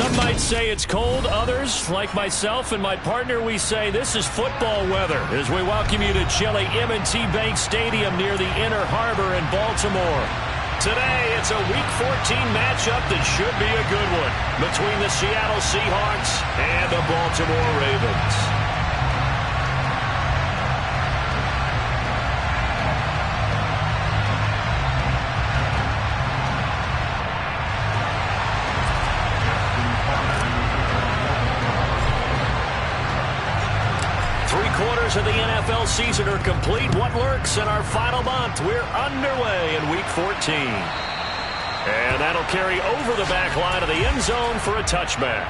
Some might say it's cold. Others, like myself and my partner, we say this is football weather as we welcome you to chilly M&T Bank Stadium near the Inner Harbor in Baltimore. Today, it's a Week 14 matchup that should be a good one between the Seattle Seahawks and the Baltimore Ravens. 3/4 of the NFL season are complete. What lurks in our final month? We're underway in Week 14. And that'll carry over the back line of the end zone for a touchback.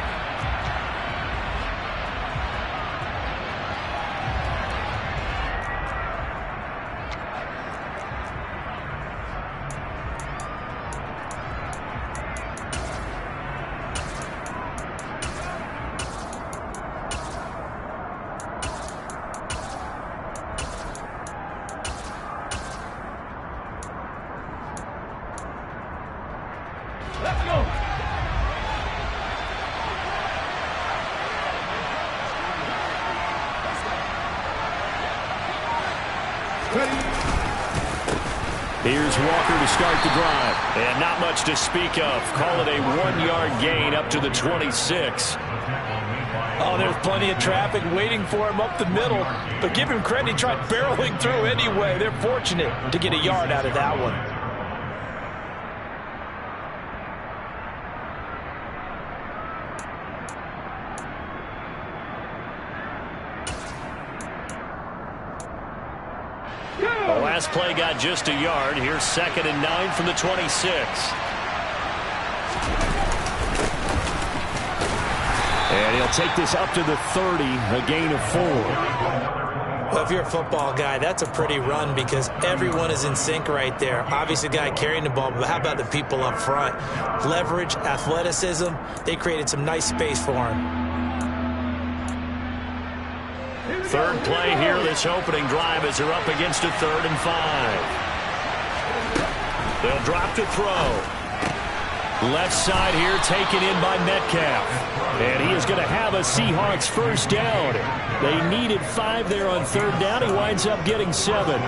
Let's go. Here's Walker to start the drive. And not much to speak of. Call it a 1-yard gain up to the 26. Oh, there's plenty of traffic waiting for him up the middle. But give him credit, he tried barreling through anyway. They're fortunate to get a yard out of that one. The last play got just a yard. Here's 2nd and 9 from the 26. And he'll take this up to the 30, a gain of 4. Well, if you're a football guy, that's a pretty run because everyone is in sync right there. Obviously, the guy carrying the ball, but how about the people up front? Leverage, athleticism, they created some nice space for him. Third play here, this opening drive as they're up against a 3rd and 5. They'll drop to throw. Left side here taken in by Metcalf. And he is going to have a Seahawks first down. They needed 5 there on 3rd down. He winds up getting 7.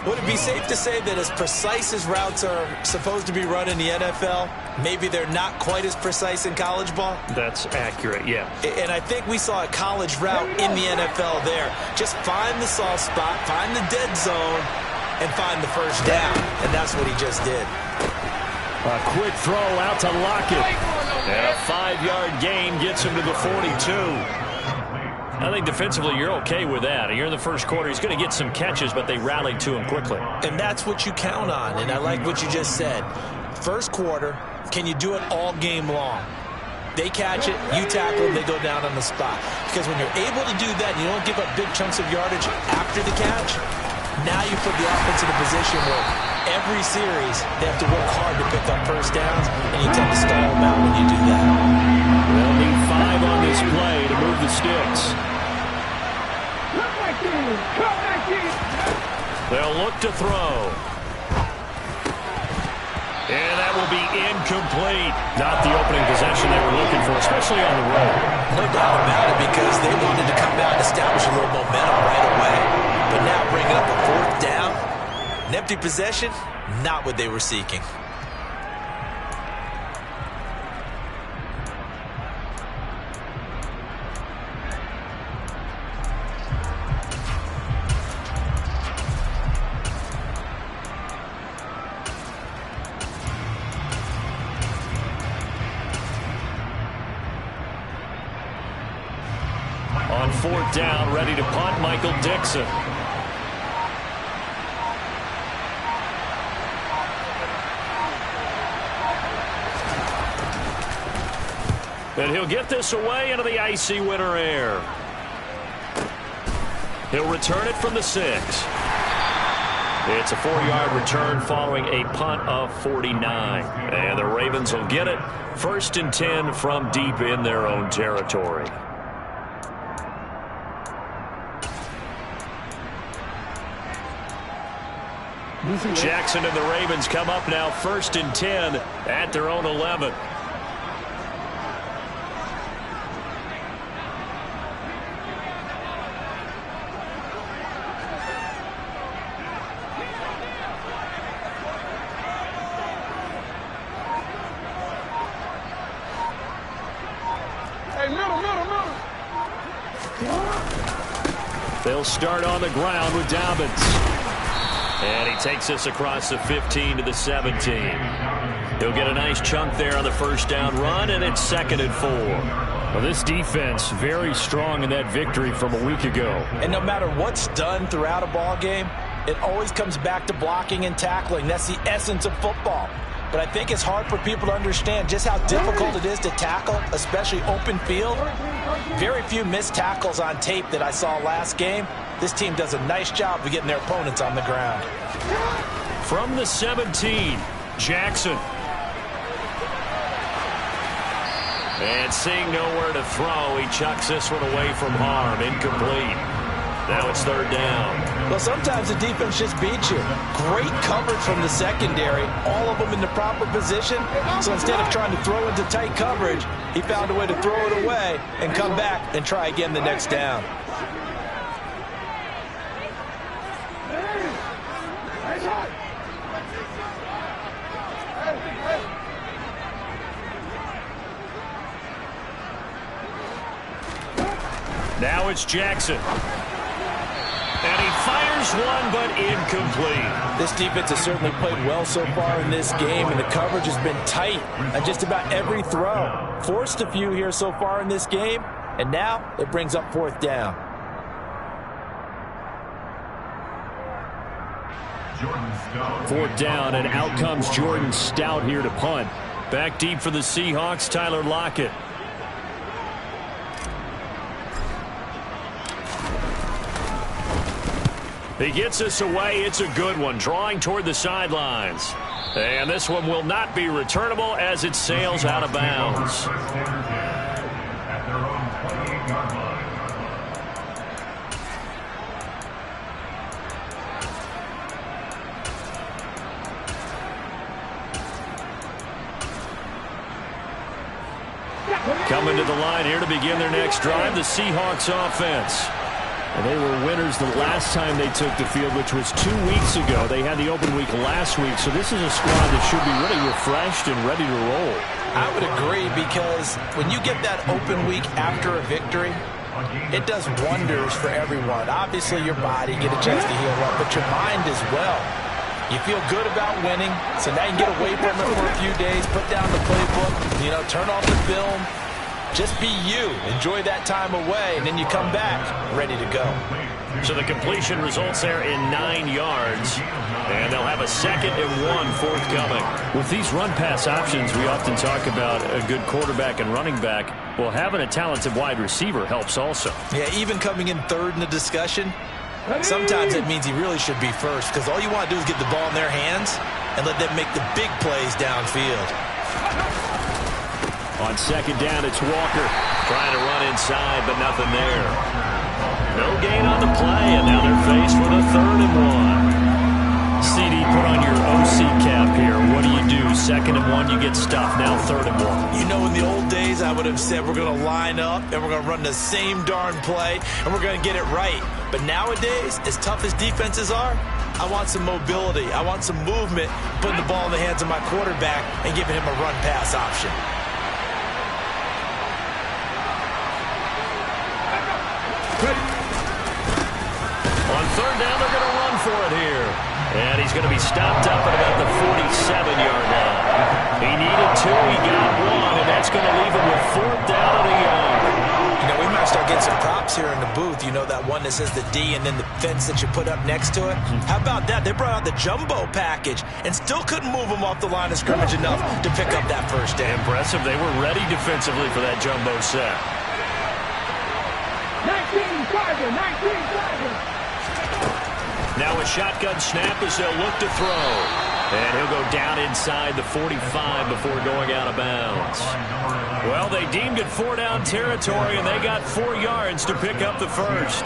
Would it be safe to say that as precise as routes are supposed to be run in the NFL, maybe they're not quite as precise in college ball? That's accurate, yeah. And I think we saw a college route in the NFL there. Just find the soft spot, find the dead zone, and find the first down. And that's what he just did. A quick throw out to Lockett. And a 5-yard gain gets him to the 42. I think defensively you're okay with that. You're in the first quarter. He's going to get some catches, but they rallied to him quickly. And that's what you count on, and I like what you just said. First quarter, can you do it all game long? They catch it, you tackle them, they go down on the spot. Because when you're able to do that and you don't give up big chunks of yardage after the catch, now you put the offense in a position where every series they have to work hard to pick up first downs, and you tend to stall them out when you do that. They'll need 5 on this play to move the sticks. They'll look to throw. And that will be incomplete. Not the opening possession they were looking for, especially on the road. No doubt about it, because they wanted to come out and establish a little momentum right away. But now bringing up a 4th down, an empty possession, not what they were seeking. On 4th down, ready to punt, Michael Dixon. And he'll get this away into the icy winter air. He'll return it from the 6. It's a 4-yard return following a punt of 49. And the Ravens will get it. 1st and 10 from deep in their own territory. Jackson and the Ravens come up now 1st and 10 at their own 11. They'll start on the ground with Dobbins. And he takes us across the 15 to the 17. He'll get a nice chunk there on the first down run, and it's 2nd and 4. Well, this defense very strong in that victory from a week ago. And no matter what's done throughout a ball game, it always comes back to blocking and tackling. That's the essence of football. But I think it's hard for people to understand just how difficult it is to tackle, especially open field. Very few missed tackles on tape that I saw last game. This team does a nice job of getting their opponents on the ground. From the 17, Jackson. And seeing nowhere to throw, he chucks this one away from harm. Incomplete. Now it's 3rd down. Well, sometimes the defense just beats you. Great coverage from the secondary. All of them in the proper position. So instead of trying to throw into tight coverage, he found a way to throw it away and come back and try again the next down. Now it's Jackson. And he fires one, but incomplete. This defense has certainly played well so far in this game, and the coverage has been tight on just about every throw. Forced a few here so far in this game, and now it brings up 4th down. Fourth down, and out comes Jordan Stout here to punt. Back deep for the Seahawks, Tyler Lockett. He gets us away. It's a good one, drawing toward the sidelines. And this one will not be returnable as it sails out of bounds. Coming to the line here to begin their next drive, the Seahawks offense. And they were winners the last time they took the field, which was 2 weeks ago. They had the open week last week, so this is a squad that should be really refreshed and ready to roll. I would agree, because when you get that open week after a victory, it does wonders for everyone. Obviously, your body, get a chance to heal up, but your mind as well. You feel good about winning, so now you can get away from it for a few days, put down the playbook, turn off the film. Just be you. Enjoy that time away, and then you come back ready to go. So the completion results there in 9 yards, and they'll have a 2nd and 1 forthcoming. With these run-pass options, we often talk about a good quarterback and running back. Well, having a talented wide receiver helps also. Yeah, even coming in 3rd in the discussion, sometimes it means he really should be first, because all you want to do is get the ball in their hands and let them make the big plays downfield. On 2nd down, it's Walker trying to run inside, but nothing there. No gain on the play, and now they're faced with a 3rd and 1. CD, put on your OC cap here. What do you do? 2nd and 1, you get stuffed. Now 3rd and 1. In the old days, I would have said we're going to line up, and we're going to run the same darn play, and we're going to get it right. But nowadays, as tough as defenses are, I want some mobility. I want some movement, putting the ball in the hands of my quarterback and giving him a run-pass option. On 3rd down, they're going to run for it here. And he's going to be stopped up at about the 47-yard line. He needed 2, he got 1, and that's going to leave him with 4th down and a yard. We might start getting some props here in the booth. That one that says the D and then the fence that you put up next to it. How about that? They brought out the jumbo package and still couldn't move them off the line of scrimmage enough to pick up that first down. Impressive. They were ready defensively for that jumbo set. 19 Tiger. Now a shotgun snap as they'll look to throw. And he'll go down inside the 45 before going out of bounds. Well, they deemed it 4-down territory, and they got 4 yards to pick up the first.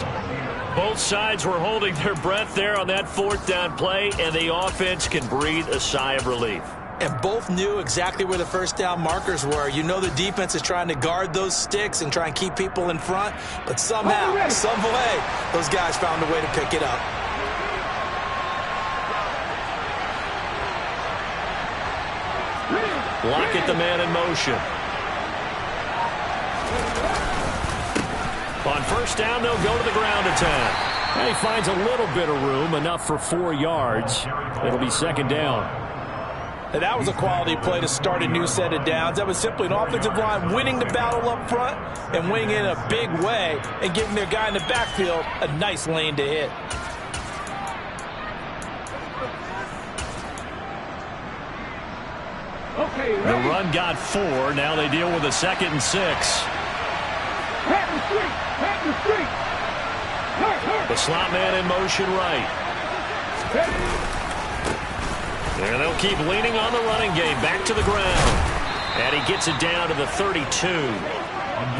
Both sides were holding their breath there on that 4th down play, and the offense can breathe a sigh of relief. And both knew exactly where the first down markers were. The defense is trying to guard those sticks and try and keep people in front, but somehow, some way, those guys found a way to pick it up. Lockett, the man in motion. On first down, they'll go to the ground attack. And he finds a little bit of room, enough for 4 yards. It'll be second down. And that was a quality play to start a new set of downs. That was simply an offensive line winning the battle up front and winning in a big way and giving their guy in the backfield a nice lane to hit. The run got 4. Now they deal with a 2nd and 6. The slot man in motion right. And they'll keep leaning on the running game. Back to the ground. And he gets it down to the 32.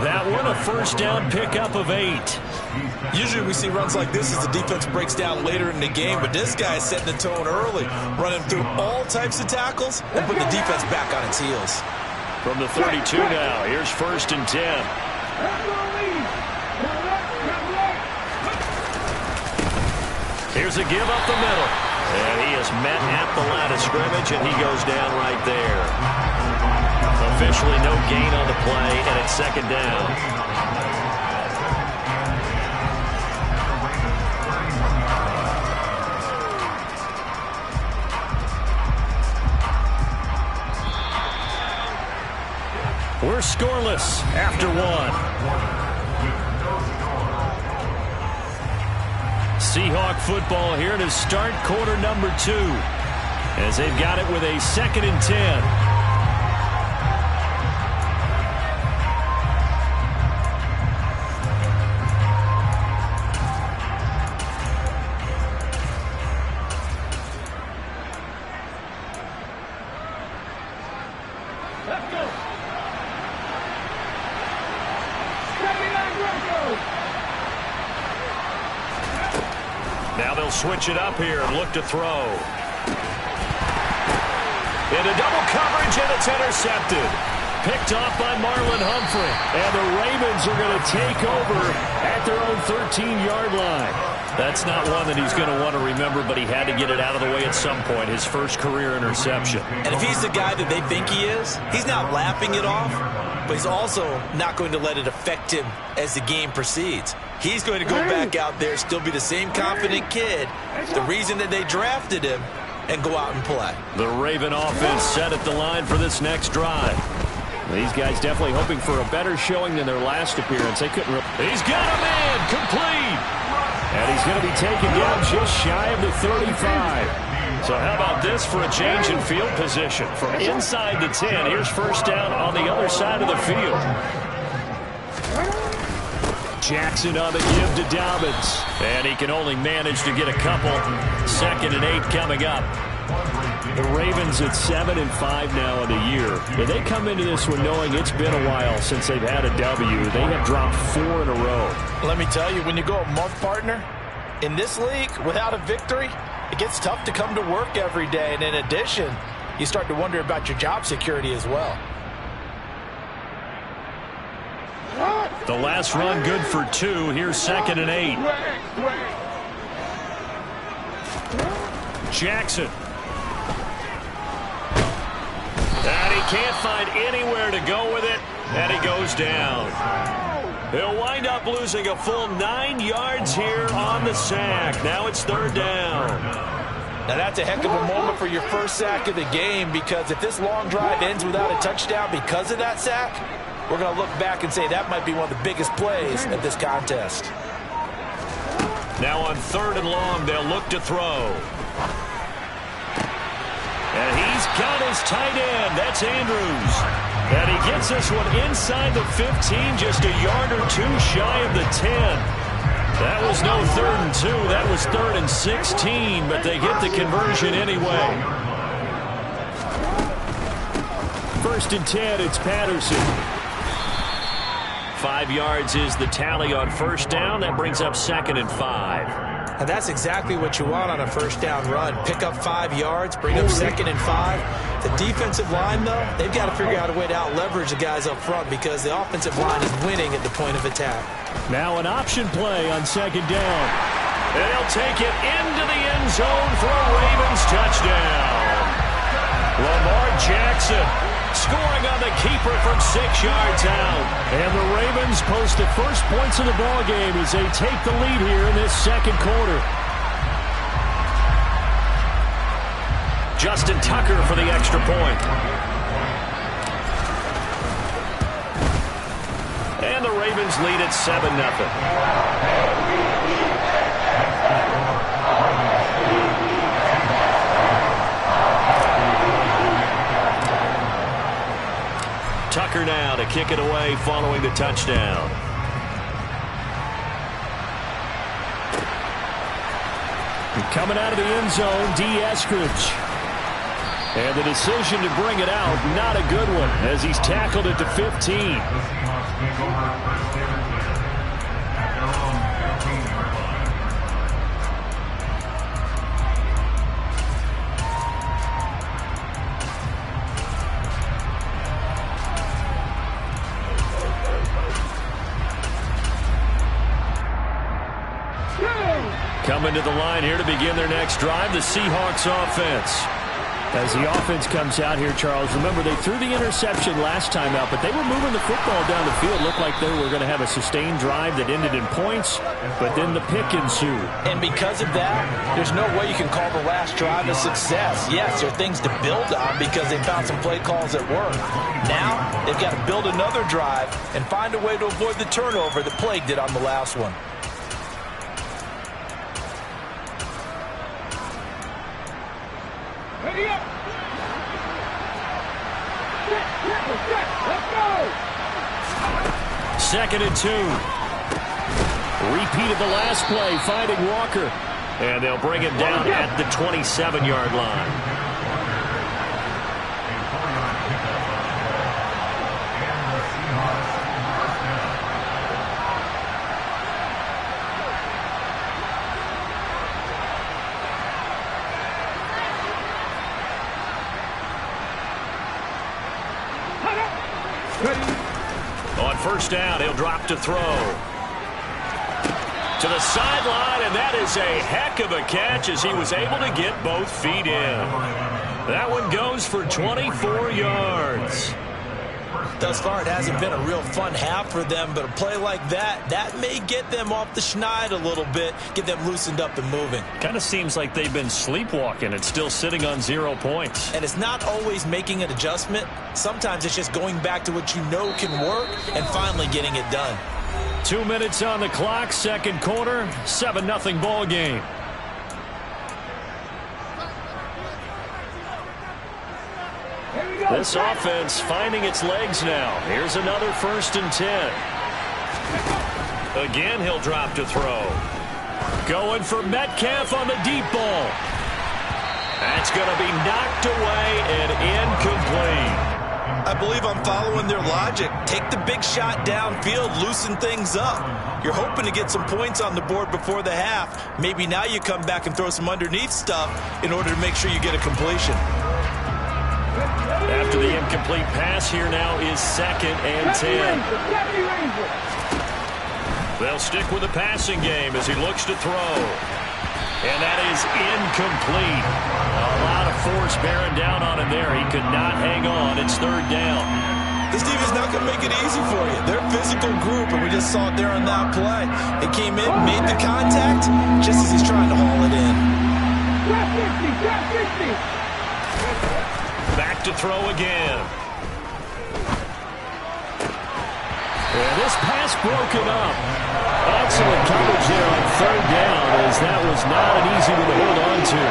That one a first down pickup of 8. Usually we see runs like this as the defense breaks down later in the game, but this guy is setting the tone early, running through all types of tackles and putting the defense back on its heels. From the 32 now, here's 1st and 10. Here's a give up the middle. And he is met at the line of scrimmage, and he goes down right there. Officially no gain on the play, and it's 2nd down. We're scoreless after 1. Seahawk football here to start quarter number 2 as they've got it with a 2nd and 10. Now they'll switch it up here and look to throw. Into double coverage, and it's intercepted. Picked off by Marlon Humphrey. And the Ravens are going to take over at their own 13-yard line. That's not one that he's going to want to remember, but he had to get it out of the way at some point. His first career interception. And if he's the guy that they think he is, he's not laughing it off, but he's also not going to let it affect him as the game proceeds. He's going to go back out there, still be the same confident kid, the reason that they drafted him, and go out and play. The Raven offense set at the line for this next drive. These guys definitely hoping for a better showing than their last appearance. They couldn't. He's got a man complete. And he's going to be taken down just shy of the 35. So how about this for a change in field position? From inside the 10, here's first down on the other side of the field. Jackson on the give to Dobbins. And he can only manage to get a couple. 2nd and 8 coming up. The Ravens at 7-5 now in the year. But they come into this one knowing it's been a while since they've had a W. They have dropped 4 in a row. Let me tell you, when you go a month, partner, in this league, without a victory, it gets tough to come to work every day. And in addition, you start to wonder about your job security as well. The last run good for 2. Here's 2nd and 8. Jackson. And he can't find anywhere to go with it. And he goes down. He'll wind up losing a full 9 yards here on the sack. Now it's 3rd down. Now that's a heck of a moment for your first sack of the game, because if this long drive ends without a touchdown because of that sack, we're going to look back and say that might be one of the biggest plays of this contest. Now on 3rd and long, they'll look to throw. And he's got his tight end. That's Andrews. And he gets this one inside the 15, just a yard or 2 shy of the 10. That was no 3rd and 2. That was 3rd and 16, but they get the conversion anyway. 1st and 10, it's Patterson. 5 yards is the tally on first down. That brings up 2nd and 5. And that's exactly what you want on a first down run. Pick up 5 yards, bring up 2nd and 5. The defensive line, though, they've got to figure out a way to out-leverage the guys up front because the offensive line is winning at the point of attack. Now an option play on 2nd down. And they'll take it into the end zone for a Ravens touchdown. Lamar Jackson scoring on the keeper from 6 yards out. And the Ravens Ravens post the first points of the ball game as they take the lead here in this second quarter. Justin Tucker for the extra point. And the Ravens lead at 7-0. Tucker now to kick it away following the touchdown. Coming out of the end zone, D. Eskridge. And the decision to bring it out, not a good one, as he's tackled it to 15. Coming to the line here to begin their next drive, the Seahawks offense. As the offense comes out here, Charles, remember they threw the interception last time out, but they were moving the football down the field. Looked like they were going to have a sustained drive that ended in points, but then the pick ensued. And because of that, there's no way you can call the last drive a success. Yes, there are things to build on because they found some play calls that work. Now, they've got to build another drive and find a way to avoid the turnover that plagued it on the last one. Second and 2. Repeat of the last play, finding Walker. And they'll bring him down at the 27-yard line. On first down, he'll drop to throw. To the sideline, and that is a heck of a catch as he was able to get both feet in. That one goes for 24 yards. Thus far, it hasn't been a real fun half for them, but a play like that may get them off the schneid a little bit, get them loosened up and moving. Kind of seems like they've been sleepwalking and still sitting on 0 points. And it's not always making an adjustment. Sometimes it's just going back to what you know can work and finally getting it done. 2 minutes on the clock, second quarter, 7-0 ball game. This offense finding its legs now. Here's another 1st and 10. Again, he'll drop to throw. Going for Metcalf on the deep ball. That's going to be knocked away and incomplete. I believe I'm following their logic. Take the big shot downfield, loosen things up. You're hoping to get some points on the board before the half. Maybe now you come back and throw some underneath stuff in order to make sure you get a completion. After the incomplete pass, here now is 2nd and 10. They'll stick with the passing game as he looks to throw. And that is incomplete. A lot of force bearing down on him there. He could not hang on. It's 3rd down. This team is not going to make it easy for you. They're a physical group, and we just saw it there on that play. They came in, made the contact, just as he's trying to haul it in. Back to throw again. And this pass broken up. Excellent coverage there on 3rd down, as that was not an easy one to hold on to.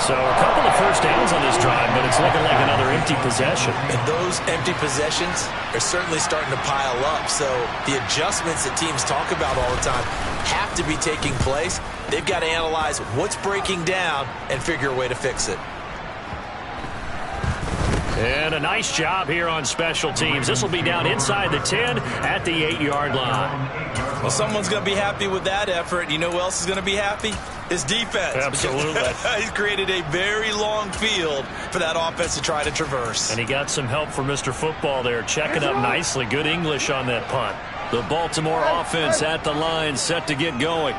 So a couple of first downs on this drive, but it's looking like another empty possession. And those empty possessions are certainly starting to pile up. So the adjustments that teams talk about all the time have to be taking place. They've got to analyze what's breaking down and figure a way to fix it. And a nice job here on special teams. This will be down inside the 10 at the 8-yard line. Well, someone's going to be happy with that effort. You know who else is going to be happy? His defense. Absolutely. He's created a very long field for that offense to try to traverse. And he got some help from Mr. Football there, checking up nicely. Good English on that punt. The Baltimore offense at the line, set to get going.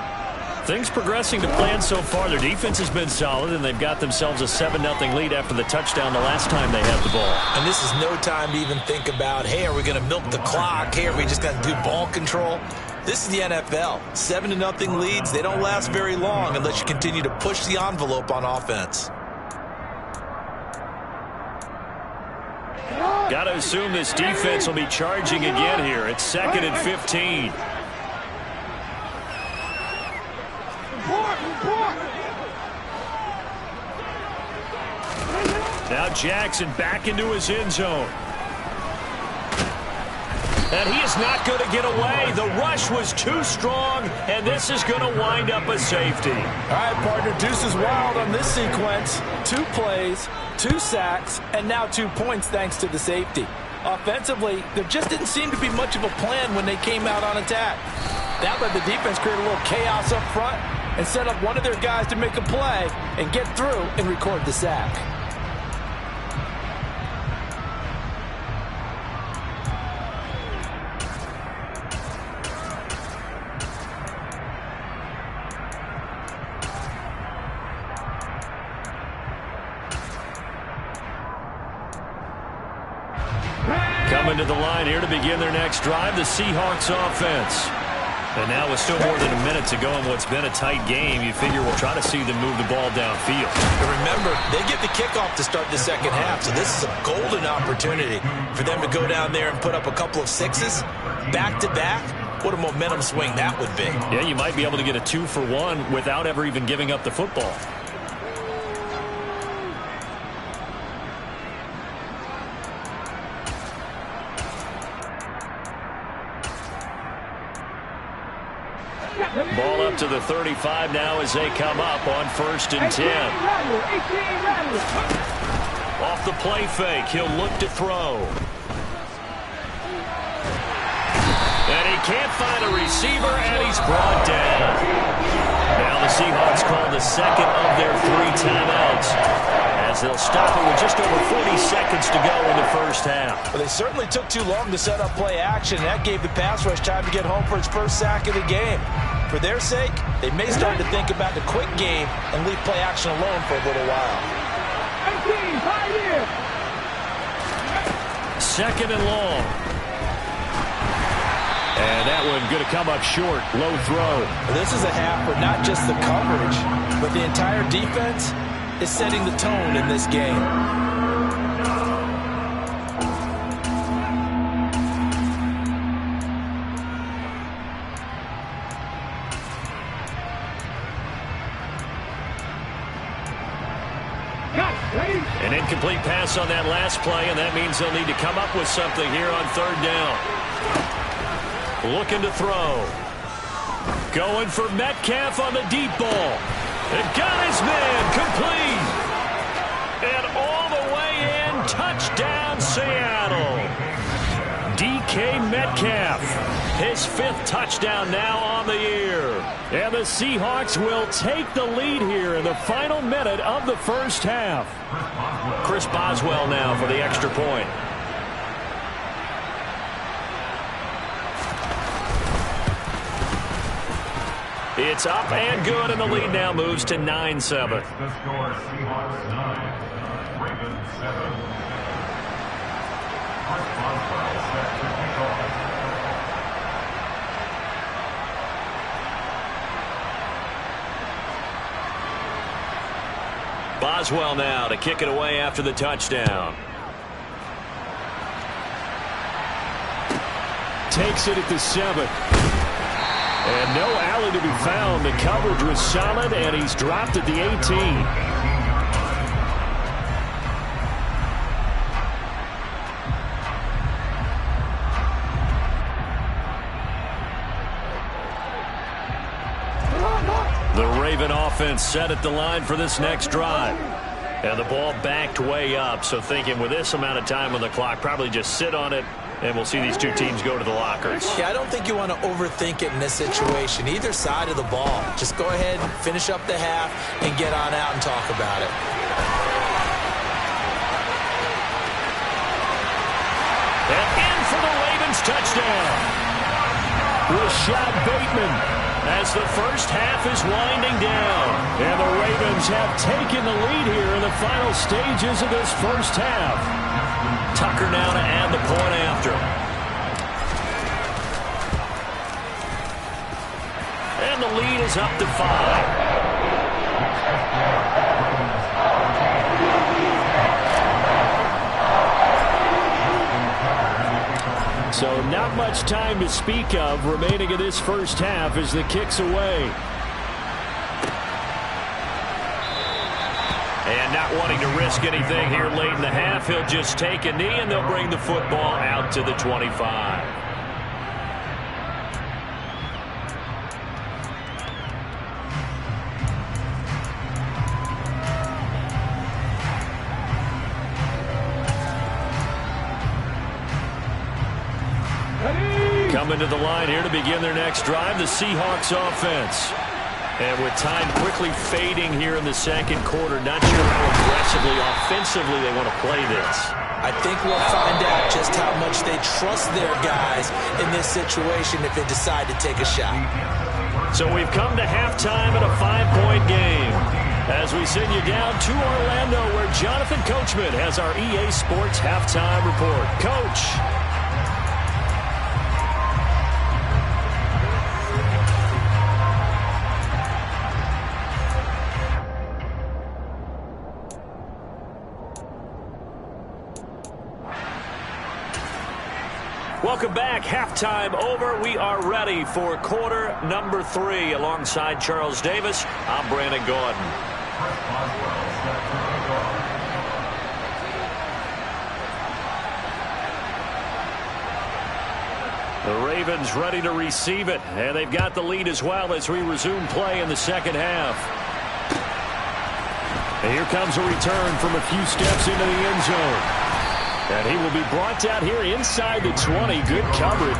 Things progressing to plan so far. Their defense has been solid, and they've got themselves a 7-0 lead after the touchdown the last time they had the ball. And this is no time to even think about, hey, are we going to milk the clock? Hey, are we just going to do ball control? This is the NFL. 7-0 leads, they don't last very long unless you continue to push the envelope on offense. Got to assume this defense will be charging again here. It's 2nd and 15. Now Jackson back into his end zone. And he is not going to get away. The rush was too strong, and this is going to wind up a safety. All right, partner, deuce is wild on this sequence. 2 plays, 2 sacks, and now 2 points thanks to the safety. Offensively, there just didn't seem to be much of a plan when they came out on attack. That let the defense create a little chaos up front and set up one of their guys to make a play and get through and record the sack. Coming to the line here to begin their next drive, the Seahawks offense. And now with still more than a minute to go in what's been a tight game, you figure we'll try to see them move the ball downfield. And remember, they get the kickoff to start the second half, so this is a golden opportunity for them to go down there and put up a couple of 6s back-to-back. What a momentum swing that would be. Yeah, you might be able to get a 2-for-1 without ever even giving up the football. Ball up to the 35 now as they come up on 1st and 10. Off the play fake, he'll look to throw. And he can't find a receiver, and he's brought down. Now the Seahawks call the second of their 3 timeouts, as they'll stop it with just over 40 seconds to go in the first half. Well, they certainly took too long to set up play action. That gave the pass rush time to get home for its first sack of the game. For their sake, they may start to think about the quick game and leave play action alone for a little while. 2nd and long. And that one going to come up short. Low throw. Well, this is a half where not just the coverage, but the entire defense is setting the tone in this game. An incomplete pass on that last play, and that means they'll need to come up with something here on 3rd down. Looking to throw. Going for Metcalf on the deep ball. And got his man complete. And all the way in, touchdown Seattle. DK Metcalf, his 5th touchdown now on the year. And the Seahawks will take the lead here in the final minute of the first half. Chris Boswell now for the extra point. It's up and good, and the lead now moves to 9-7. The score, Seahawks 9, Ravens 7. Chris Boswell set to kick off. Boswell now to kick it away after the touchdown. Takes it at the 7. And no alley to be found. The coverage was solid, and he's dropped at the 18. The Raven offense set at the line for this next drive. And the ball backed way up, so thinking with this amount of time on the clock, probably just sit on it, and we'll see these two teams go to the lockers. Yeah, I don't think you want to overthink it in this situation. Either side of the ball. Just go ahead, finish up the half, and get on out and talk about it. And in for the Ravens touchdown. Rashad Bateman as the first half is winding down. And the Ravens have taken the lead here in the final stages of this first half. Tucker now to add the point after. And the lead is up to 5. So not much time to speak of remaining in this first half as the kick's away. And not wanting to risk anything here late in the half, he'll just take a knee and they'll bring the football out to the 25. Coming to the line here to begin their next drive, the Seahawks offense. And with time quickly fading here in the second quarter, not sure how aggressively, offensively they want to play this. I think we'll find out just how much they trust their guys in this situation if they decide to take a shot. So we've come to halftime in a 5-point game. As we send you down to Orlando, where Jonathan Coachman has our EA Sports halftime report. Coach. Welcome back. Halftime over. We are ready for quarter number 3. Alongside Charles Davis, I'm Brandon Gordon. The Ravens ready to receive it, and they've got the lead as well as we resume play in the second half. And here comes a return from a few steps into the end zone. And he will be brought down here inside the 20. Good coverage.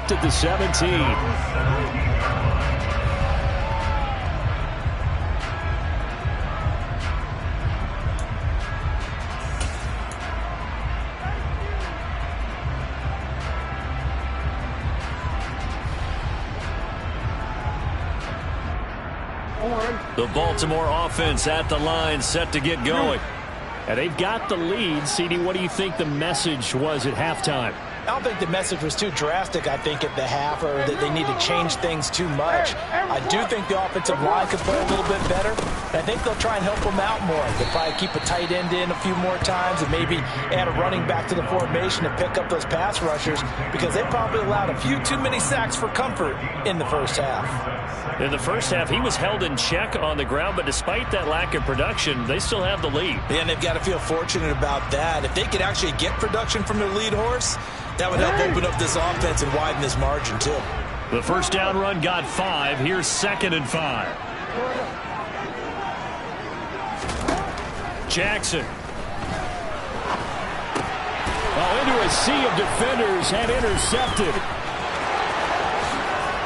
stopped at the 17. The Baltimore offense at the line, set to get going. And they've got the lead. CD, what do you think the message was at halftime? I don't think the message was too drastic, I think, at the half, or that they need to change things too much. I do think the offensive line could play a little bit better. And I think they'll try and help them out more. They'll probably keep a tight end in a few more times and maybe add a running back to the formation and pick up those pass rushers, because they probably allowed a few too many sacks for comfort in the first half. In the first half, he was held in check on the ground, but despite that lack of production, they still have the lead. And they've got to feel fortunate about that. If they could actually get production from their lead horse, that would help open up this offense and widen this margin, too. The first down run got 5. Here's 2nd and 5. Jackson. Oh, into a sea of defenders and intercepted.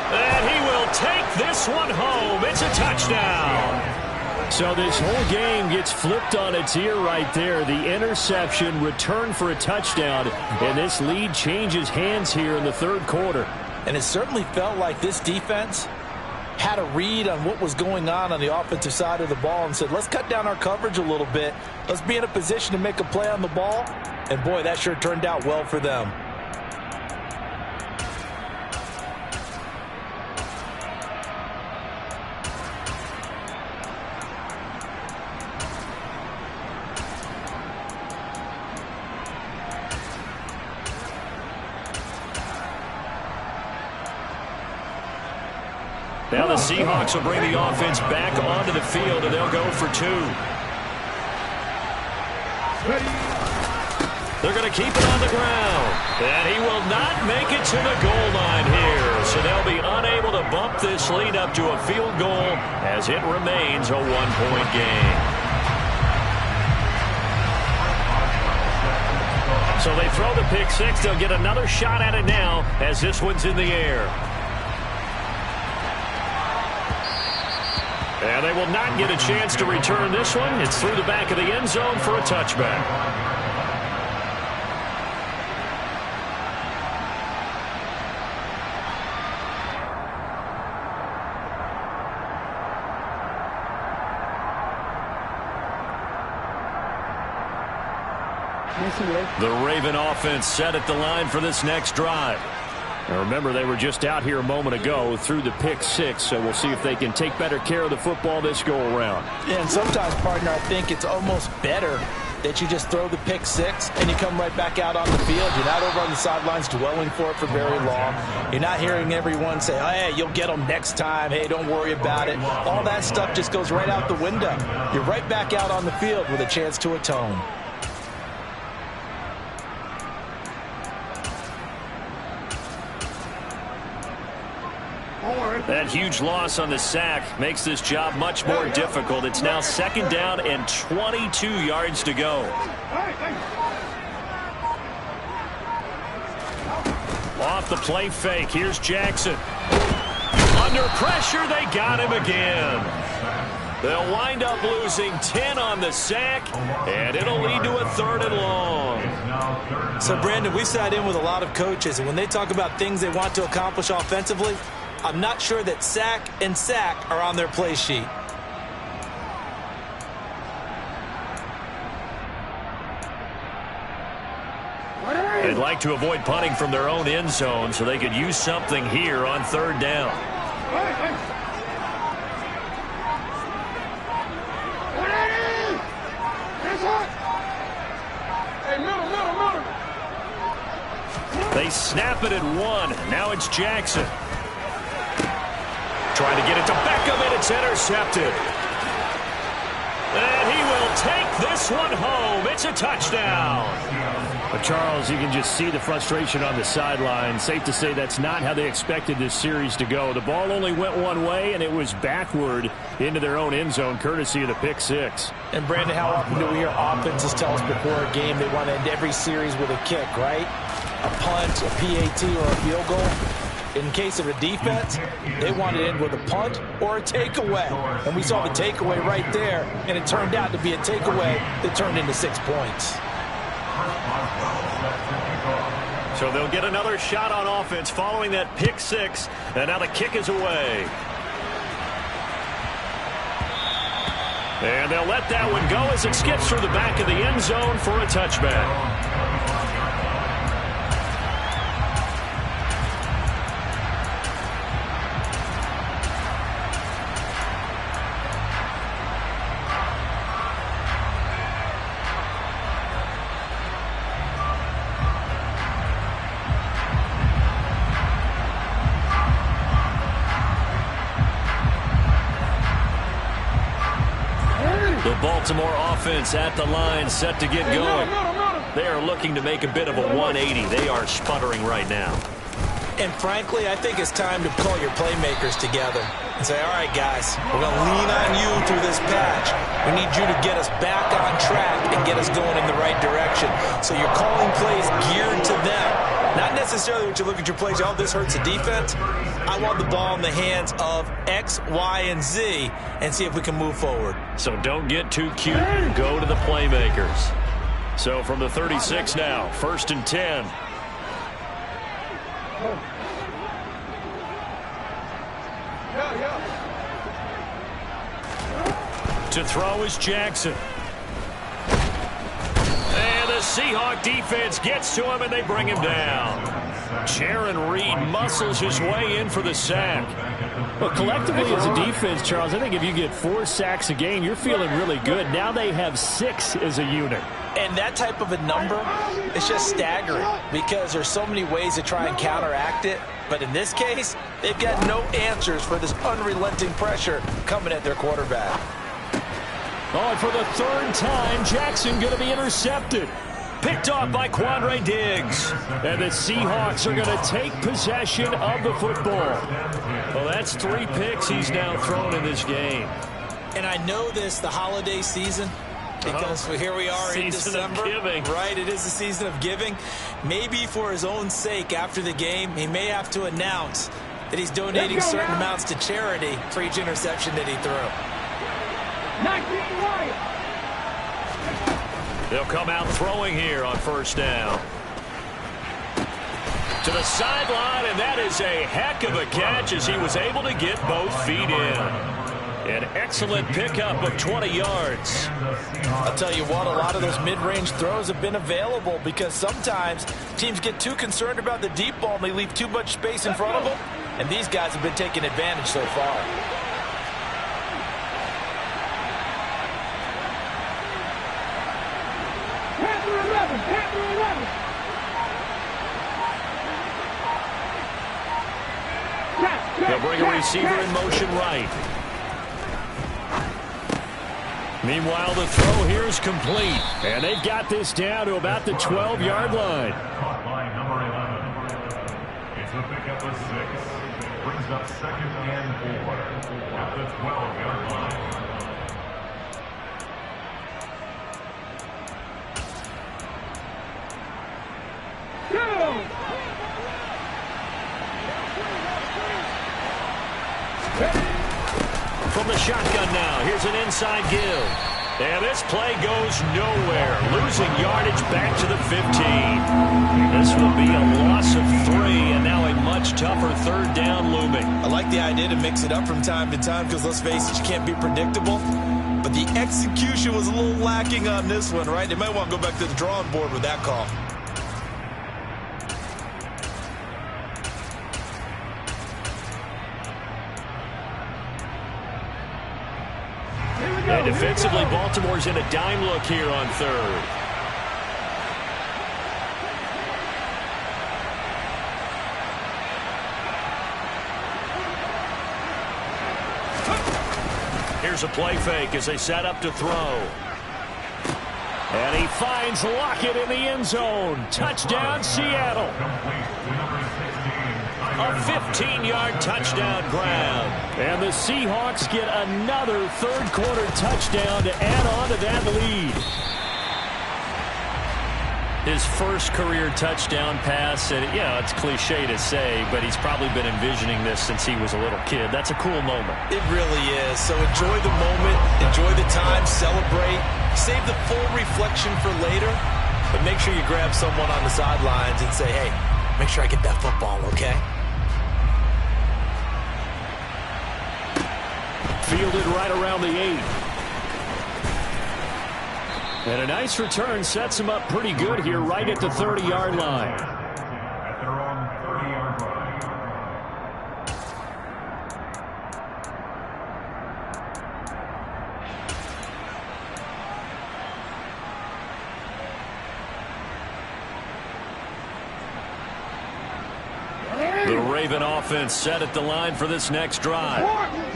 And he will take this one home. It's a touchdown. So this whole game gets flipped on its ear right there. The interception, return for a touchdown, and this lead changes hands here in the third quarter. And it certainly felt like this defense had a read on what was going on the offensive side of the ball and said, let's cut down our coverage a little bit. Let's be in a position to make a play on the ball. And, boy, that sure turned out well for them. Now the Seahawks will bring the offense back onto the field, and they'll go for 2. They're going to keep it on the ground. And he will not make it to the goal line here. So they'll be unable to bump this lead up to a field goal as it remains a 1-point game. So they throw the pick 6. They'll get another shot at it now as this one's in the air. And they will not get a chance to return this one. It's through the back of the end zone for a touchback. The Raven offense set at the line for this next drive. Now remember, they were just out here a moment ago through the pick 6, so we'll see if they can take better care of the football this go-around. Yeah, and sometimes, partner, I think it's almost better that you just throw the pick 6 and you come right back out on the field. You're not over on the sidelines dwelling for it for very long. You're not hearing everyone say, oh, hey, you'll get them next time. Hey, don't worry about it. All that stuff just goes right out the window. You're right back out on the field with a chance to atone. That huge loss on the sack makes this job much more difficult. It's now 2nd down and 22 yards to go. Off the play fake. Here's Jackson. Under pressure, they got him again. They'll wind up losing 10 on the sack, and it'll lead to a 3rd and long. So, Brandon, we sat in with a lot of coaches, and when they talk about things they want to accomplish offensively, I'm not sure that sack and sack are on their play sheet. They'd like to avoid punting from their own end zone so they could use something here on 3rd down. They snap it at 1. Now it's Jackson. Trying to get it to Beckham, and it's intercepted. And he will take this one home. It's a touchdown. But Charles, you can just see the frustration on the sideline. Safe to say that's not how they expected this series to go. The ball only went one way, and it was backward into their own end zone, courtesy of the pick 6. And, Brandon, how often do we hear offenses tell us before a game they want to end every series with a kick, right? A punt, a PAT, or a field goal. In case of the defense, they wanted to end with a punt or a takeaway. And we saw the takeaway right there, and it turned out to be a takeaway that turned into 6 points. So they'll get another shot on offense following that pick six, and now the kick is away. And they'll let that one go as it skips through the back of the end zone for a touchback. Baltimore offense at the line, set to get going. They are looking to make a bit of a 180. They are sputtering right now. And frankly, I think it's time to call your playmakers together and say, all right, guys, we're going to lean on you through this patch. We need you to get us back on track and get us going in the right direction. So you're calling plays geared to them. Not necessarily what you look at your plays, oh, this hurts the defense. I want the ball in the hands of X, Y, and Z and see if we can move forward. So don't get too cute. Go to the playmakers. So from the 36 now, 1st and 10. To throw is Jackson. And the Seahawk defense gets to him, and they bring him down. Jaron Reed muscles his way in for the sack. Well, collectively as a defense, Charles, I think if you get 4 sacks a game, you're feeling really good. Now they have 6 as a unit. And that type of a number is just staggering because there's so many ways to try and counteract it. But in this case, they've got no answers for this unrelenting pressure coming at their quarterback. Oh, and for the 3rd time, Jackson going to be intercepted. Picked off by Quandre Diggs. And the Seahawks are going to take possession of the football. Well, that's 3 picks he's now thrown in this game. And I know this, the holiday season, because here we are in December. Right, it is the season of giving. Maybe for his own sake after the game, he may have to announce that he's donating certain amounts to charity for each interception that he threw. They'll come out throwing here on 1st down. To the sideline, and that is a heck of a catch as he was able to get both feet in. An excellent pickup of 20 yards. I'll tell you what, a lot of those mid-range throws have been available because sometimes teams get too concerned about the deep ball and they leave too much space in front of them, and these guys have been taking advantage so far. They'll bring a receiver in motion right. Meanwhile, the throw here is complete. And they've got this down to about the 12-yard line. Caught by number 11. It's a pickup of 6. Brings up 2nd and 4 at the 12-yard line. From the shotgun now, here's an inside give. And this play goes nowhere. Losing yardage back to the 15. This will be a loss of 3, and now a much tougher 3rd down looming. I like the idea to mix it up from time to time because, let's face it, you can't be predictable. But the execution was a little lacking on this one, right? They might want to go back to the drawing board with that call. And defensively, Baltimore's in a dime look here on 3rd. Here's a play fake as they set up to throw. And he finds Lockett in the end zone. Touchdown, Seattle. A 15-yard touchdown grab. And the Seahawks get another 3rd quarter touchdown to add on to that lead. His first career touchdown pass, and it's cliche to say, but he's probably been envisioning this since he was a little kid. That's a cool moment. It really is. So enjoy the moment, enjoy the time, celebrate, save the full reflection for later, but make sure you grab someone on the sidelines and say, hey, make sure I get that football, okay? Fielded right around the 8. And a nice return sets him up pretty good here right at the 30-yard line. At their own 30-yard line. The Raven offense set at the line for this next drive.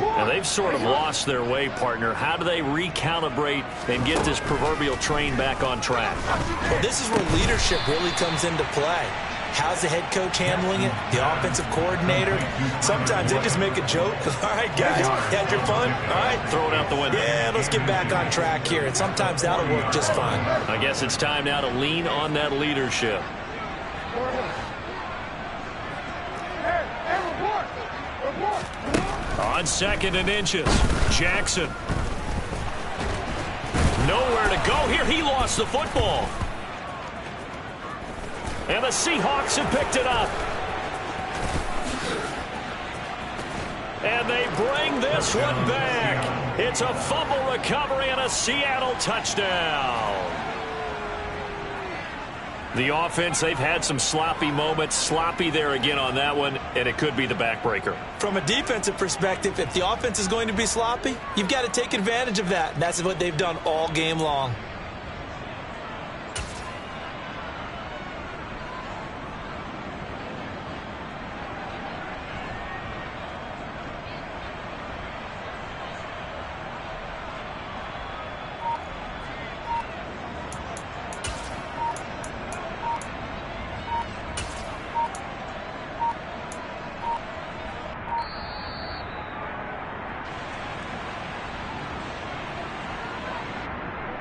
And they've sort of lost their way, partner. How do they recalibrate and get this proverbial train back on track? Well, this is where leadership really comes into play. How's the head coach handling it? The offensive coordinator? Sometimes they just make a joke. All right, guys, you had your fun? All right. Throw it out the window. Yeah, let's get back on track here. And sometimes that'll work just fine. I guess it's time now to lean on that leadership. On 2nd and inches, Jackson. Nowhere to go here. He lost the football. And the Seahawks have picked it up. And they bring this one back. It's a fumble recovery and a Seattle touchdown. The offense, they've had some sloppy moments. Sloppy there again on that one, and it could be the backbreaker. From a defensive perspective, if the offense is going to be sloppy, you've got to take advantage of that. And that's what they've done all game long.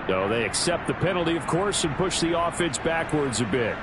So they accept the penalty, of course, and push the offense backwards a bit.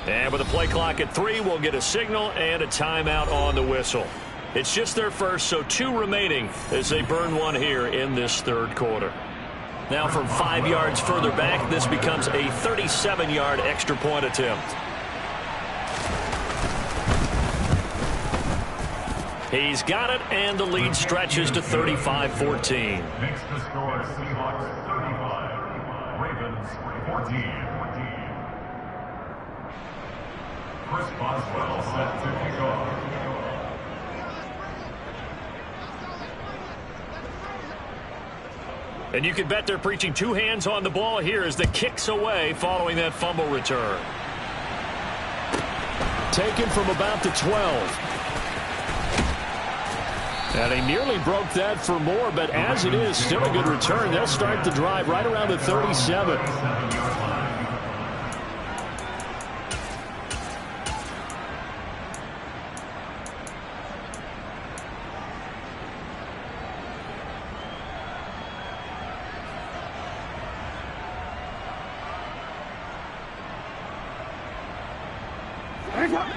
And with the play clock at 3, we'll get a signal and a timeout on the whistle. It's just their first, so 2 remaining as they burn one here in this 3rd quarter. Now from 5 yards further back, this becomes a 37-yard extra point attempt. He's got it, and the lead stretches to 35-14. Makes the score Seahawks 35, Ravens 14. Chris Boswell set to kick off. And you can bet they're preaching 2 hands on the ball here as the kick's away following that fumble return. Taken from about the 12. And he nearly broke that for more, but as it is, still a good return. They'll start the drive right around the 37.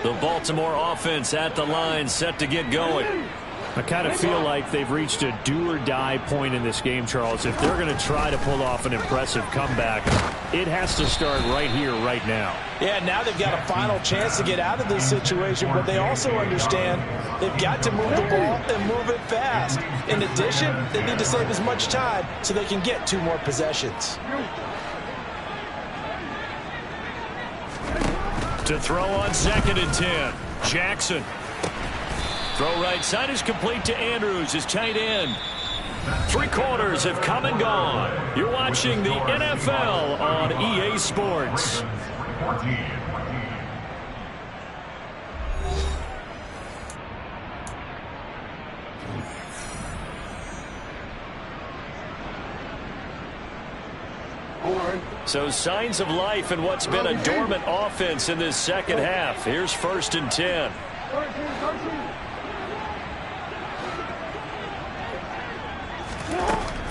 The Baltimore offense at the line, set to get going. I kind of feel like they've reached a do-or-die point in this game, Charles. If they're going to try to pull off an impressive comeback, it has to start right here, right now. Yeah, now they've got a final chance to get out of this situation, but they also understand they've got to move the ball and move it fast. In addition, they need to save as much time so they can get 2 more possessions. To throw on 2nd and 10. Jackson. Throw right side is complete to Andrews, his tight end. 3/4 quarters have come and gone. You're watching the NFL on EA Sports. 14. So signs of life in what's been a dormant offense in this second half. Here's 1st and 10.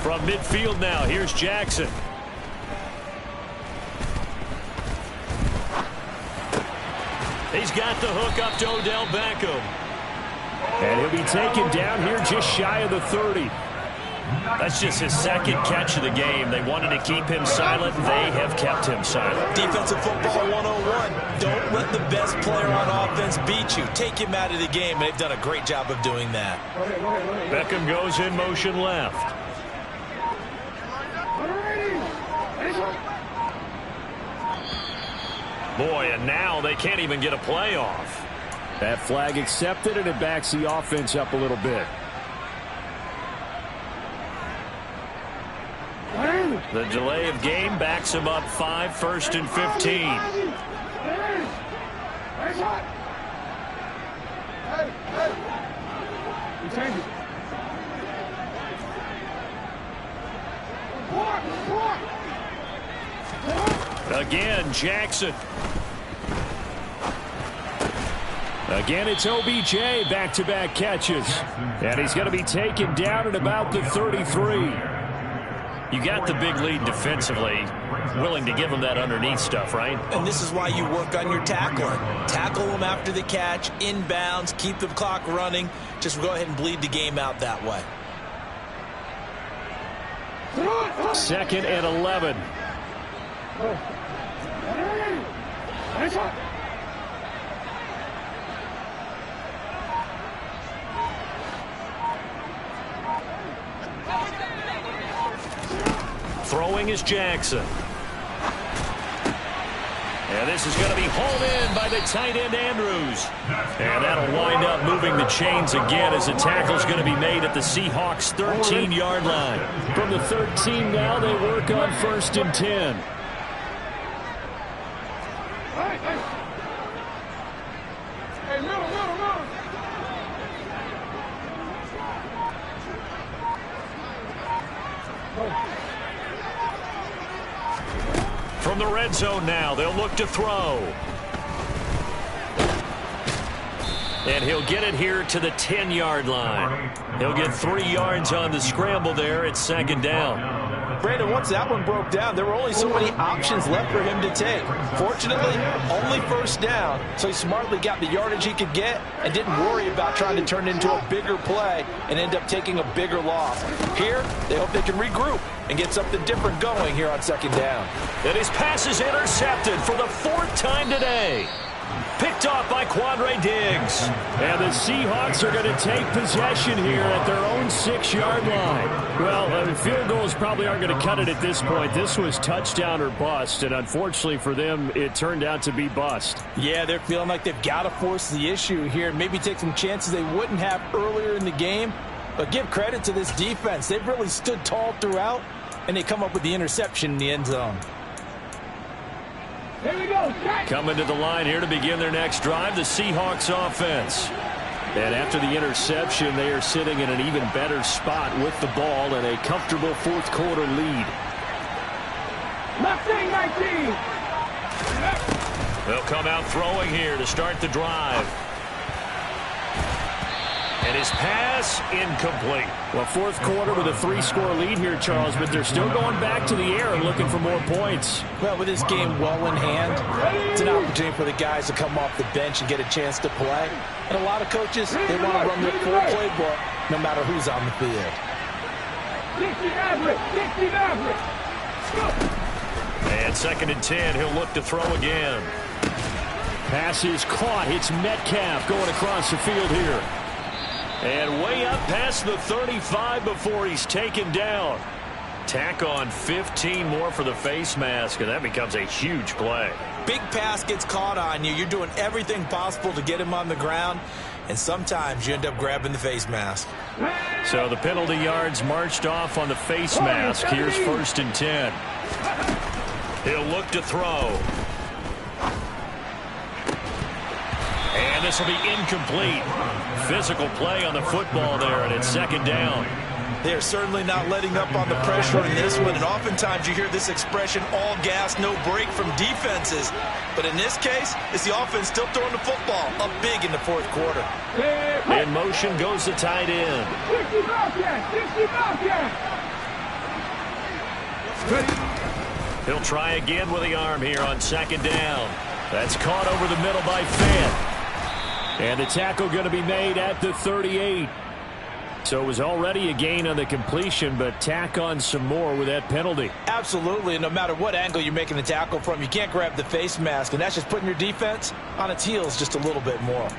From midfield now, here's Jackson. He's got the hook up to Odell Beckham. And he'll be taken down here just shy of the 30. That's just his second catch of the game. They wanted to keep him silent. They have kept him silent. Defensive football 101. Don't let the best player on offense beat you. Take him out of the game. They've done a great job of doing that. Beckham goes in motion left. Boy, and now they can't even get a play off. That flag accepted, and it backs the offense up a little bit. The delay of game backs him up 5, 1st and 15. Again, Jackson. Again, it's OBJ, back-to-back catches. And he's going to be taken down at about the 33. You got the big lead defensively, willing to give them that underneath stuff, right? And this is why you work on your tackling. Tackle them after the catch, inbounds, keep the clock running. Just go ahead and bleed the game out that way. 2nd and 11. Throwing is Jackson. And this is going to be hauled in by the tight end Andrews. And that'll wind up moving the chains again as the tackle's going to be made at the Seahawks' 13-yard line. From the 13 now, they work on 1st and 10. From the red zone now, they'll look to throw. And he'll get it here to the 10-yard line. He'll get 3 yards on the scramble there. It's 2nd down. Brandon, once that one broke down, there were only so many options left for him to take. Fortunately, only 1st down, so he smartly got the yardage he could get and didn't worry about trying to turn it into a bigger play and end up taking a bigger loss. Here, they hope they can regroup and get something different going here on 2nd down. And his pass is intercepted for the 4th time today. Picked off by Quandre Diggs. And the Seahawks are going to take possession here at their own 6-yard line. Well, field goals probably aren't going to cut it at this point. This was touchdown or bust, and unfortunately for them, it turned out to be bust. Yeah, they're feeling like they've got to force the issue here and maybe take some chances they wouldn't have earlier in the game. But give credit to this defense. They've really stood tall throughout, and they come up with the interception in the end zone. Here we go. Coming to the line here to begin their next drive, the Seahawks offense. And after the interception, they are sitting in an even better spot with the ball and a comfortable 4th quarter lead. Left wing 19. They'll come out throwing here to start the drive. And his pass incomplete. Well, 4th quarter with a 3-score lead here, Charles, but they're still going back to the air and looking for more points. Well, with this game well in hand, it's an opportunity for the guys to come off the bench and get a chance to play. And a lot of coaches, they want to run their full playbook no matter who's on the field. 60 average. And 2nd and 10, he'll look to throw again. Pass is caught. It's Metcalf going across the field here. And way up past the 35 before he's taken down. Tack on 15 more for the face mask, and that becomes a huge play. Big pass gets caught on you. You're doing everything possible to get him on the ground, and sometimes you end up grabbing the face mask. So the penalty yards marched off on the face mask. Here's 1st and 10. He'll look to throw. And this will be incomplete. Physical play on the football there, and it's 2nd down. They're certainly not letting up on the pressure in this one, and oftentimes you hear this expression, all gas, no break from defenses. But in this case, it's the offense still throwing the football up big in the 4th quarter. In motion goes the tight end. 60 Bobcat! 60 Bobcat! He'll try again with the arm here on 2nd down. That's caught over the middle by Fant. And the tackle going to be made at the 38. So it was already a gain on the completion, but tack on some more with that penalty. Absolutely, and no matter what angle you're making the tackle from, you can't grab the face mask, and that's just putting your defense on its heels just a little bit more.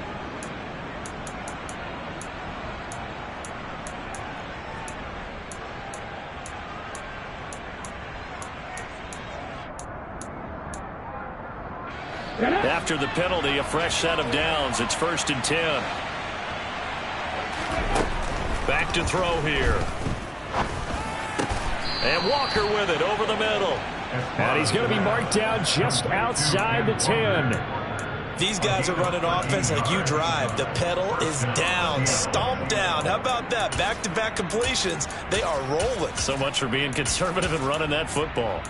After the penalty, a fresh set of downs. It's 1st and 10. Back to throw here. And Walker with it over the middle. And he's going to be marked down just outside the 10. These guys are running offense like you drive. The pedal is down, stomped down. How about that? Back-to-back completions. They are rolling. So much for being conservative and running that football.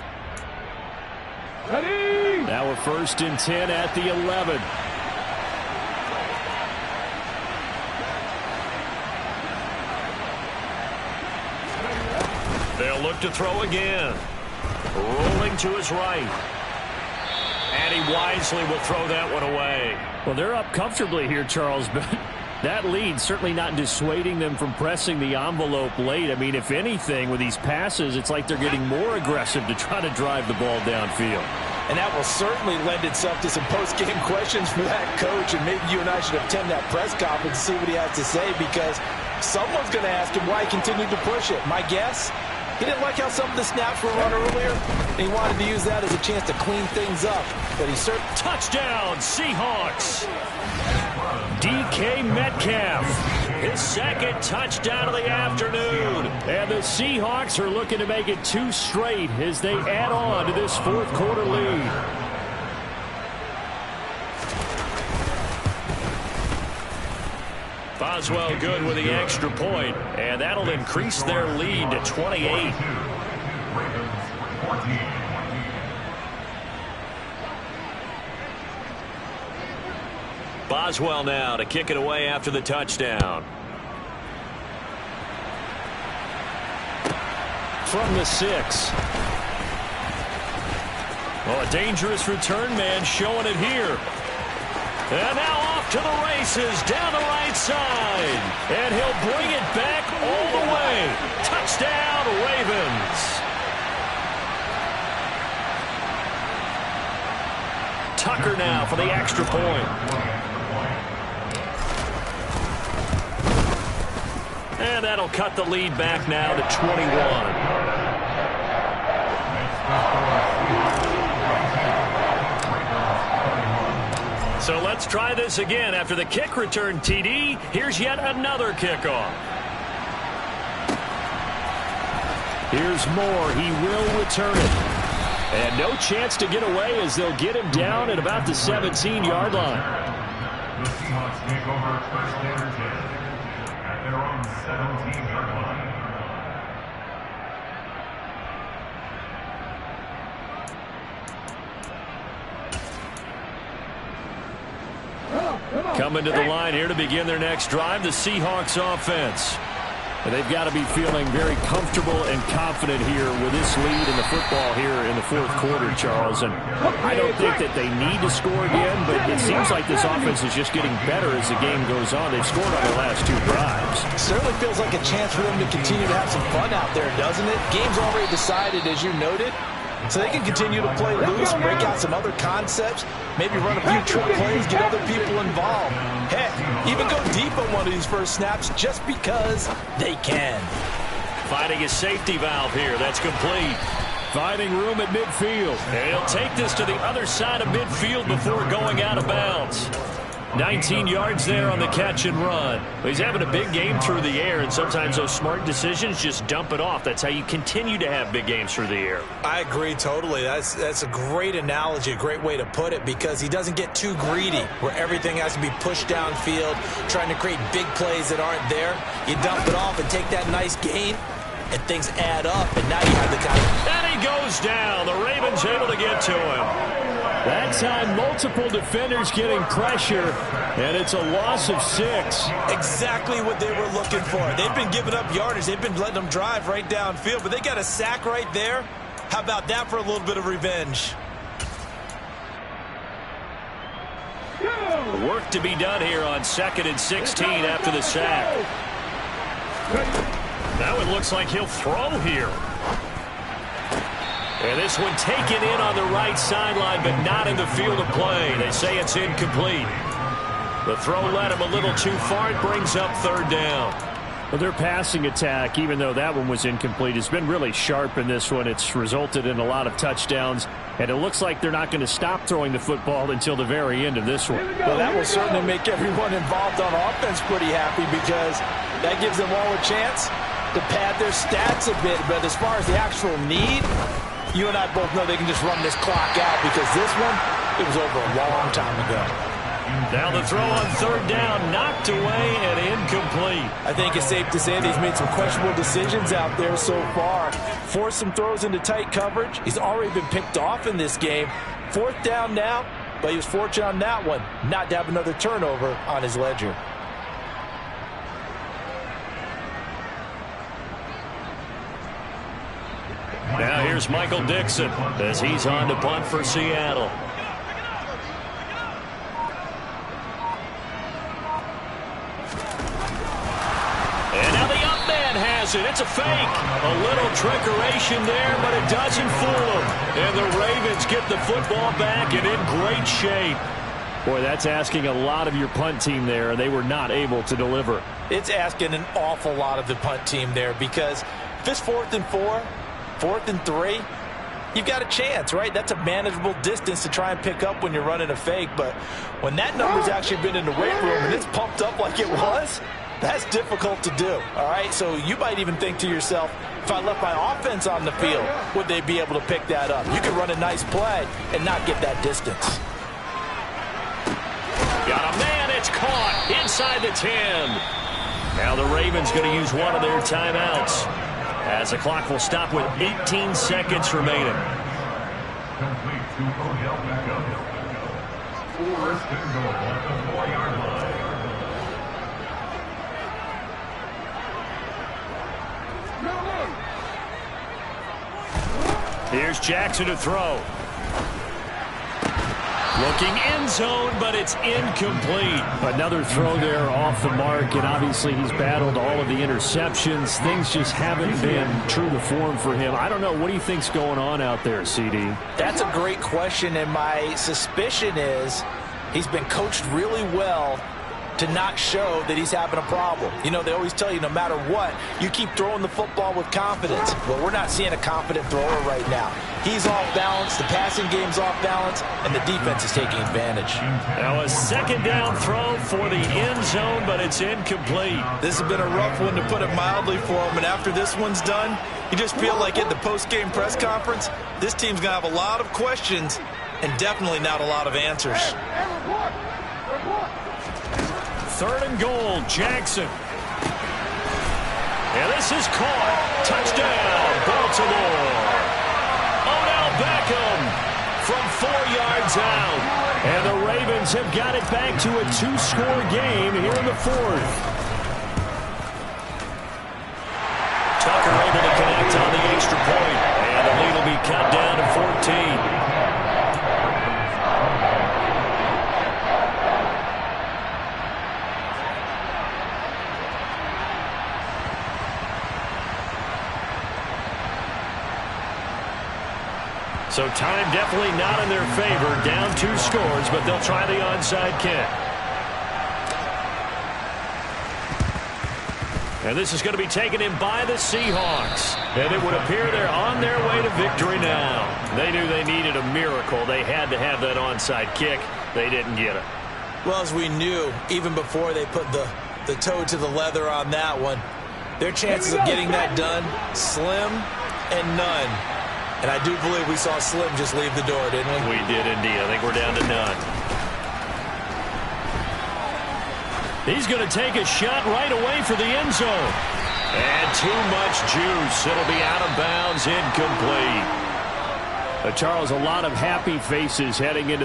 Ready? Now we're 1st and 10 at the 11. They'll look to throw again. Rolling to his right. And he wisely will throw that one away. Well, they're up comfortably here, Charles, but that lead certainly not dissuading them from pressing the envelope late. I mean, if anything, with these passes, it's like they're getting more aggressive to try to drive the ball downfield. And that will certainly lend itself to some post-game questions for that coach, and maybe you and I should attend that press conference and see what he has to say, because someone's going to ask him why he continued to push it. My guess, he didn't like how some of the snaps were run earlier, and he wanted to use that as a chance to clean things up. But he certainly... Touchdown, Seahawks! DK Metcalf, his 2nd touchdown of the afternoon. And the Seahawks are looking to make it 2 straight as they add on to this 4th quarter lead. Boswell good with the extra point, and that'll increase their lead to 28. Boswell now to kick it away after the touchdown. From the 6. Well, a dangerous return man showing it here. And now off to the races down the right side. And he'll bring it back all the way. Touchdown, Ravens. Tucker now for the extra point. And that'll cut the lead back now to 21. So let's try this again. After the kick return TD, here's yet another kickoff. Here's Moore. He will return it. And no chance to get away as they'll get him down at about the 17-yard line. The Seahawks take over first and 10 at their own 17-yard line. Coming to the line here to begin their next drive, the Seahawks offense. And they've got to be feeling very comfortable and confident here with this lead in the football here in the 4th quarter, Charles. And I don't think that they need to score again, but it seems like this offense is just getting better as the game goes on. They've scored on their last 2 drives. Certainly feels like a chance for them to continue to have some fun out there, doesn't it? Game's already decided, as you noted. So they can continue to play loose, break out some other concepts, maybe run a few trick plays, get other people involved. Heck, even go deep on one of these first snaps just because they can. finding his safety valve here. That's complete. Finding room at midfield. And he'll take this to the other side of midfield before going out of bounds. 19 yards there on the catch and run. He's having a big game through the air, and sometimes those smart decisions just dump it off. That's how you continue to have big games through the air. I agree totally. That's a great analogy, a great way to put it, because he doesn't get too greedy where everything has to be pushed downfield, trying to create big plays that aren't there. You dump it off and take that nice gain, and things add up, and now you have the kind of... And he goes down. The Ravens able to get to him. That time, multiple defenders getting pressure, and it's a loss of 6. Exactly what they were looking for. They've been giving up yardage. They've been letting them drive right downfield, but they got a sack right there. How about that for a little bit of revenge? Work to be done here on 2nd and 16 after the sack. Now it looks like he'll throw here. And this one taken in on the right sideline, but not in the field of play. They say it's incomplete. The throw led him a little too far. It brings up 3rd down. Well, their passing attack, even though that one was incomplete, has been really sharp in this one. It's resulted in a lot of touchdowns, and it looks like they're not going to stop throwing the football until the very end of this one. Well, that will certainly make everyone involved on offense pretty happy, because that gives them all a chance to pad their stats a bit. But as far as the actual need, you and I both know they can just run this clock out, because this one, it was over a long time ago. Now the throw on 3rd down, knocked away and incomplete. I think it's safe to say that he's made some questionable decisions out there so far. Forced some throws into tight coverage. He's already been picked off in this game. 4th down now, but he was fortunate on that one not to have another turnover on his ledger. Now here's Michael Dixon as he's on to punt for Seattle. And now the up man has it. It's a fake. A little trickeration there, but it doesn't fool him. And the Ravens get the football back and in great shape. Boy, that's asking a lot of your punt team there, and they were not able to deliver. It's asking an awful lot of the punt team there, because if it's 4th and 4, 4th and 3, you've got a chance, right? That's a manageable distance to try and pick up when you're running a fake. But when that number's actually been in the weight room and it's pumped up like it was, that's difficult to do, all right? So you might even think to yourself, if I left my offense on the field, would they be able to pick that up? You could run a nice play and not get that distance. Got a man, it's caught inside the 10. Now the Ravens going to use one of their timeouts, as the clock will stop with 18 seconds remaining. Complete to Odell Beckham. 4th and goal at the 4-yard line. Here's Jackson to throw. Looking end zone, but it's incomplete. Another throw there off the mark, and obviously he's battled all of the interceptions. Things just haven't been true to form for him. I don't know. What do you think's going on out there, CD? That's a great question, and my suspicion is he's been coached really well to not show that he's having a problem. You know, they always tell you no matter what, you keep throwing the football with confidence. Well, we're not seeing a confident thrower right now. He's off balance, the passing game's off balance, and the defense is taking advantage. Now a 2nd down throw for the end zone, but it's incomplete. This has been a rough one, to put it mildly, for him. And after this one's done, you just feel like at the post-game press conference, this team's going to have a lot of questions and definitely not a lot of answers. 3rd and goal, Jackson. And this is caught. Touchdown, Baltimore. Odell Beckham from 4 yards out. And the Ravens have got it back to a 2-score game here in the 4th. Tucker able to connect on the extra point. And the lead will be cut down to 14. So time definitely not in their favor. Down 2 scores, but they'll try the onside kick. And this is going to be taken in by the Seahawks. And it would appear they're on their way to victory now. They knew they needed a miracle. They had to have that onside kick. They didn't get it. Well, as we knew, even before they put the toe to the leather on that one, their chances of getting that done, slim and none. And I do believe we saw Slim just leave the door, didn't we? We did indeed. I think we're down to none. He's going to take a shot right away for the end zone. And too much juice. It'll be out of bounds, incomplete. Charles, a lot of happy faces heading into